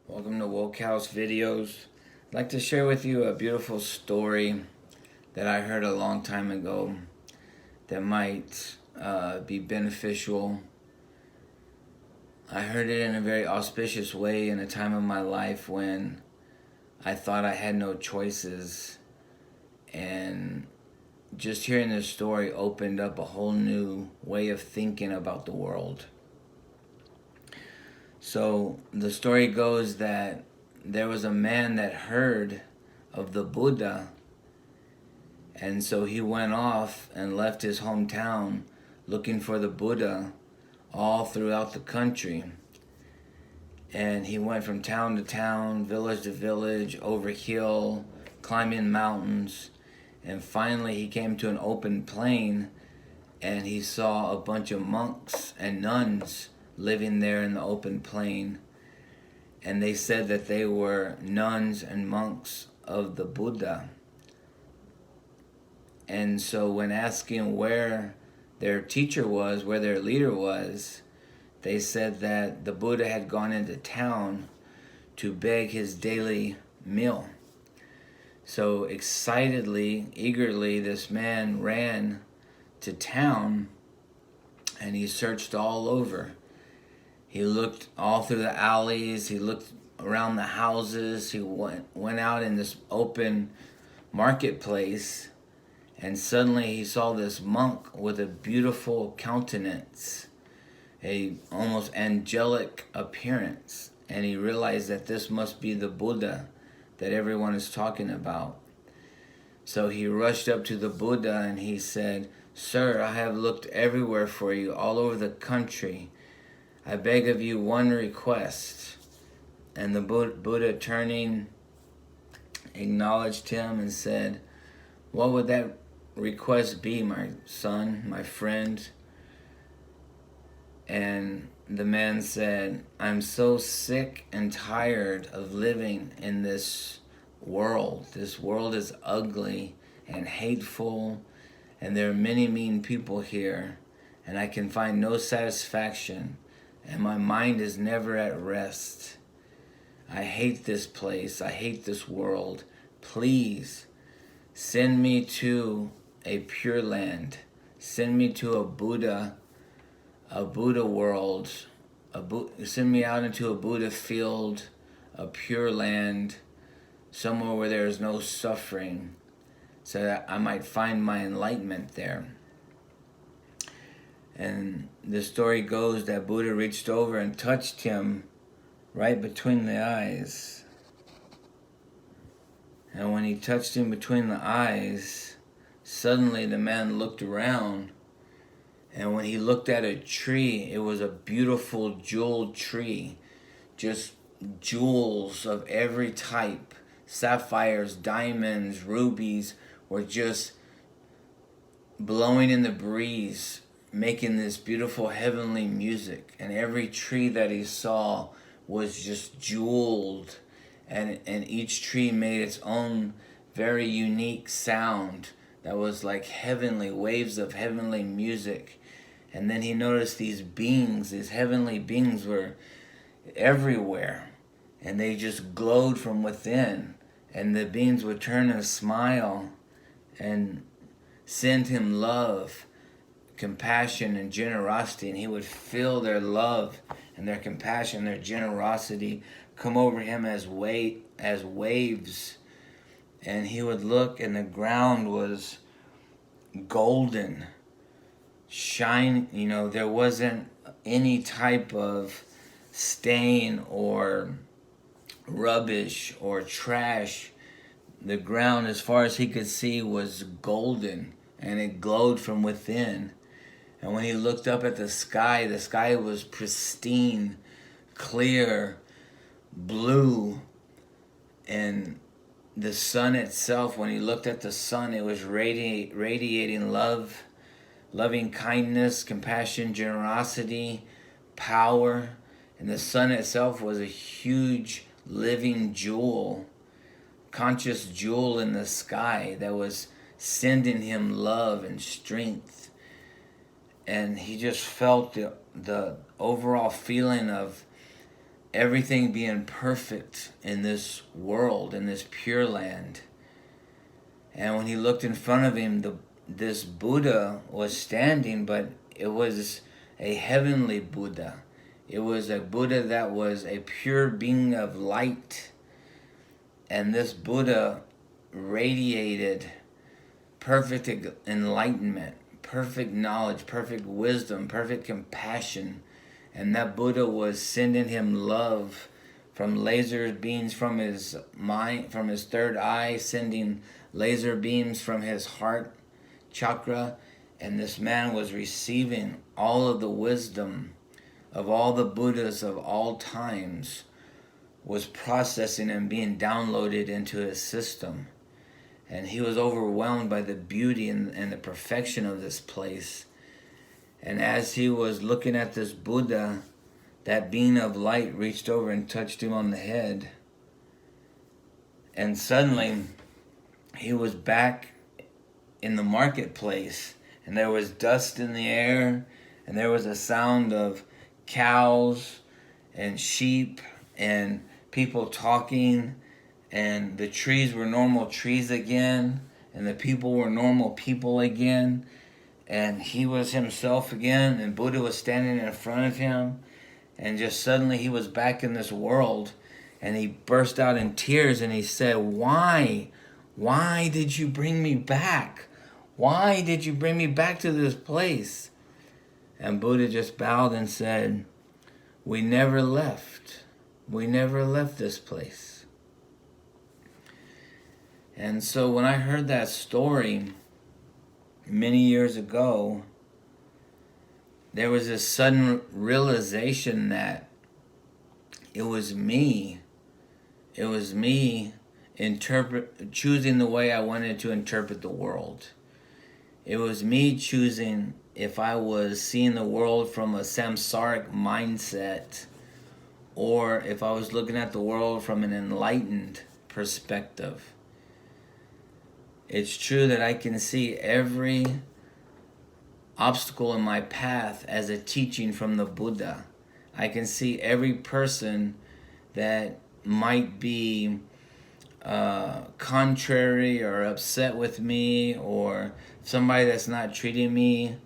Welcome to Woke House Videos. I'd like to share with you a beautiful story that I heard a long time ago that might be beneficial. I heard it in a very auspicious way in a time of my life when I thought I had no choices, and just hearing this story opened up a whole new way of thinking about the world. So the story goes that there was a man that heard of the Buddha, and so he went off and left his hometown looking for the Buddha all throughout the country. And he went from town to town, village to village, over hill, climbing mountains, and finally he came to an open plain and he saw a bunch of monks and nuns living there in the open plain. And they said that they were nuns and monks of the Buddha. And so when asking where their teacher was, where their leader was, they said that the Buddha had gone into town to beg his daily meal. So excitedly, eagerly, this man ran to town and he searched all over. He looked all through the alleys, he looked around the houses, he went out in this open marketplace, and suddenly he saw this monk with a beautiful countenance, a almost angelic appearance, and he realized that this must be the Buddha that everyone is talking about. So he rushed up to the Buddha and he said, "Sir, I have looked everywhere for you, all over the country. I beg of you one request." And the Buddha, turning, acknowledged him and said, "What would that request be, my son, my friend?" And the man said, "I'm so sick and tired of living in this world. This world is ugly and hateful, and there are many mean people here, and I can find no satisfaction, and my mind is never at rest. I hate this place. I hate this world. Please send me to a pure land. Send me to a Buddha world. Send me out into a Buddha field, a pure land, somewhere where there is no suffering, so that I might find my enlightenment there." And the story goes that Buddha reached over and touched him right between the eyes. And when he touched him between the eyes, suddenly the man looked around, and when he looked at a tree, it was a beautiful jeweled tree, just jewels of every type, sapphires, diamonds, rubies, were just blowing in the breeze, making this beautiful heavenly music. And every tree that he saw was just jeweled, and each tree made its own very unique sound that was like heavenly waves of heavenly music. And then he noticed these beings, these heavenly beings, were everywhere, and they just glowed from within. And the beings would turn and smile and send him love, compassion, and generosity, and he would feel their love and their compassion, their generosity come over him as waves. And he would look, and the ground was golden, shine. There wasn't any type of stain or rubbish or trash. The ground, as far as he could see, was golden, and it glowed from within. And when he looked up at the sky was pristine, clear, blue. And the sun itself, when he looked at the sun, it was radiating love, loving kindness, compassion, generosity, power. And the sun itself was a huge living jewel, conscious jewel in the sky that was sending him love and strength. And he just felt the overall feeling of everything being perfect in this world, in this pure land. And when he looked in front of him, this Buddha was standing, but it was a heavenly Buddha. It was a Buddha that was a pure being of light. And this Buddha radiated perfect enlightenment, perfect knowledge, perfect wisdom, perfect compassion. And that Buddha was sending him love from laser beams from his mind, from his third eye, sending laser beams from his heart chakra. And this man was receiving all of the wisdom of all the Buddhas of all times, was processing and being downloaded into his system. And he was overwhelmed by the beauty and the perfection of this place. And as he was looking at this Buddha, that being of light reached over and touched him on the head. And suddenly, he was back in the marketplace. And there was dust in the air. And there was a sound of cows and sheep and people talking. And the trees were normal trees again. And the people were normal people again. And he was himself again, and Buddha was standing in front of him, and just suddenly he was back in this world, and he burst out in tears, and he said, "Why? Why did you bring me back? Why did you bring me back to this place?" And Buddha just bowed and said, "We never left. We never left this place." And so when I heard that story many years ago, there was this sudden realization that it was me. It was me choosing the way I wanted to interpret the world. It was me choosing if I was seeing the world from a samsaric mindset, or if I was looking at the world from an enlightened perspective. It's true that I can see every obstacle in my path as a teaching from the Buddha. I can see every person that might be contrary or upset with me, or somebody that's not treating me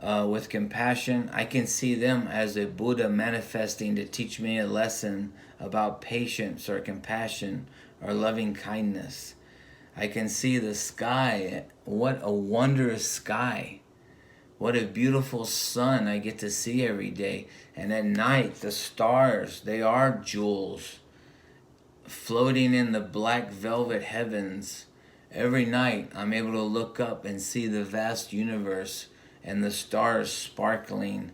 with compassion. I can see them as a Buddha manifesting to teach me a lesson about patience or compassion or loving kindness. I can see the sky. What a wondrous sky. What a beautiful sun I get to see every day. And at night, the stars, they are jewels floating in the black velvet heavens. Every night, I'm able to look up and see the vast universe and the stars sparkling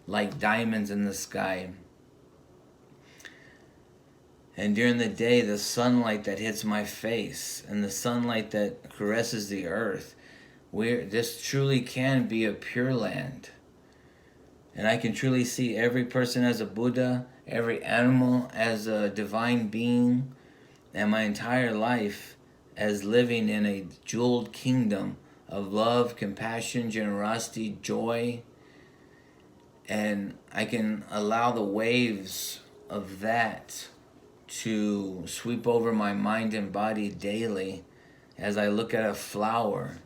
like diamonds in the sky. And during the day, the sunlight that hits my face and the sunlight that caresses the earth, this truly can be a pure land. And I can truly see every person as a Buddha, every animal as a divine being, and my entire life as living in a jeweled kingdom of love, compassion, generosity, joy. And I can allow the waves of that to sweep over my mind and body daily as I look at a flower,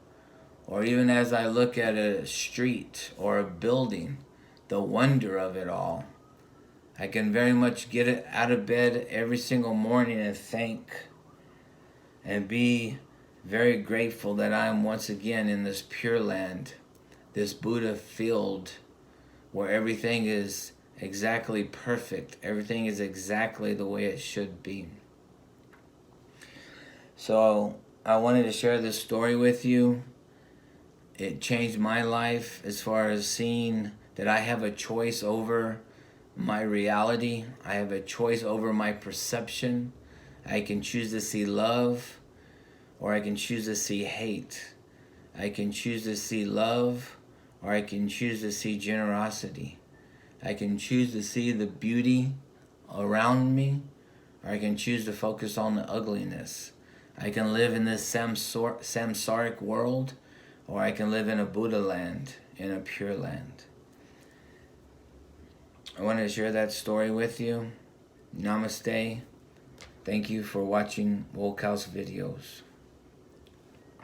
or even as I look at a street or a building, the wonder of it all. I can very much get it out of bed every single morning and thank and be very grateful that I am once again in this pure land, this Buddha field, where everything is exactly perfect. Everything is exactly the way it should be. So I wanted to share this story with you. It changed my life as far as seeing that I have a choice over my reality. I have a choice over my perception. I can choose to see love, or I can choose to see hate. I can choose to see love, or I can choose to see generosity. I can choose to see the beauty around me, or I can choose to focus on the ugliness. I can live in this samsaric world, or I can live in a Buddha land, in a pure land. I wanted to share that story with you. Namaste. Thank you for watching Woke House videos.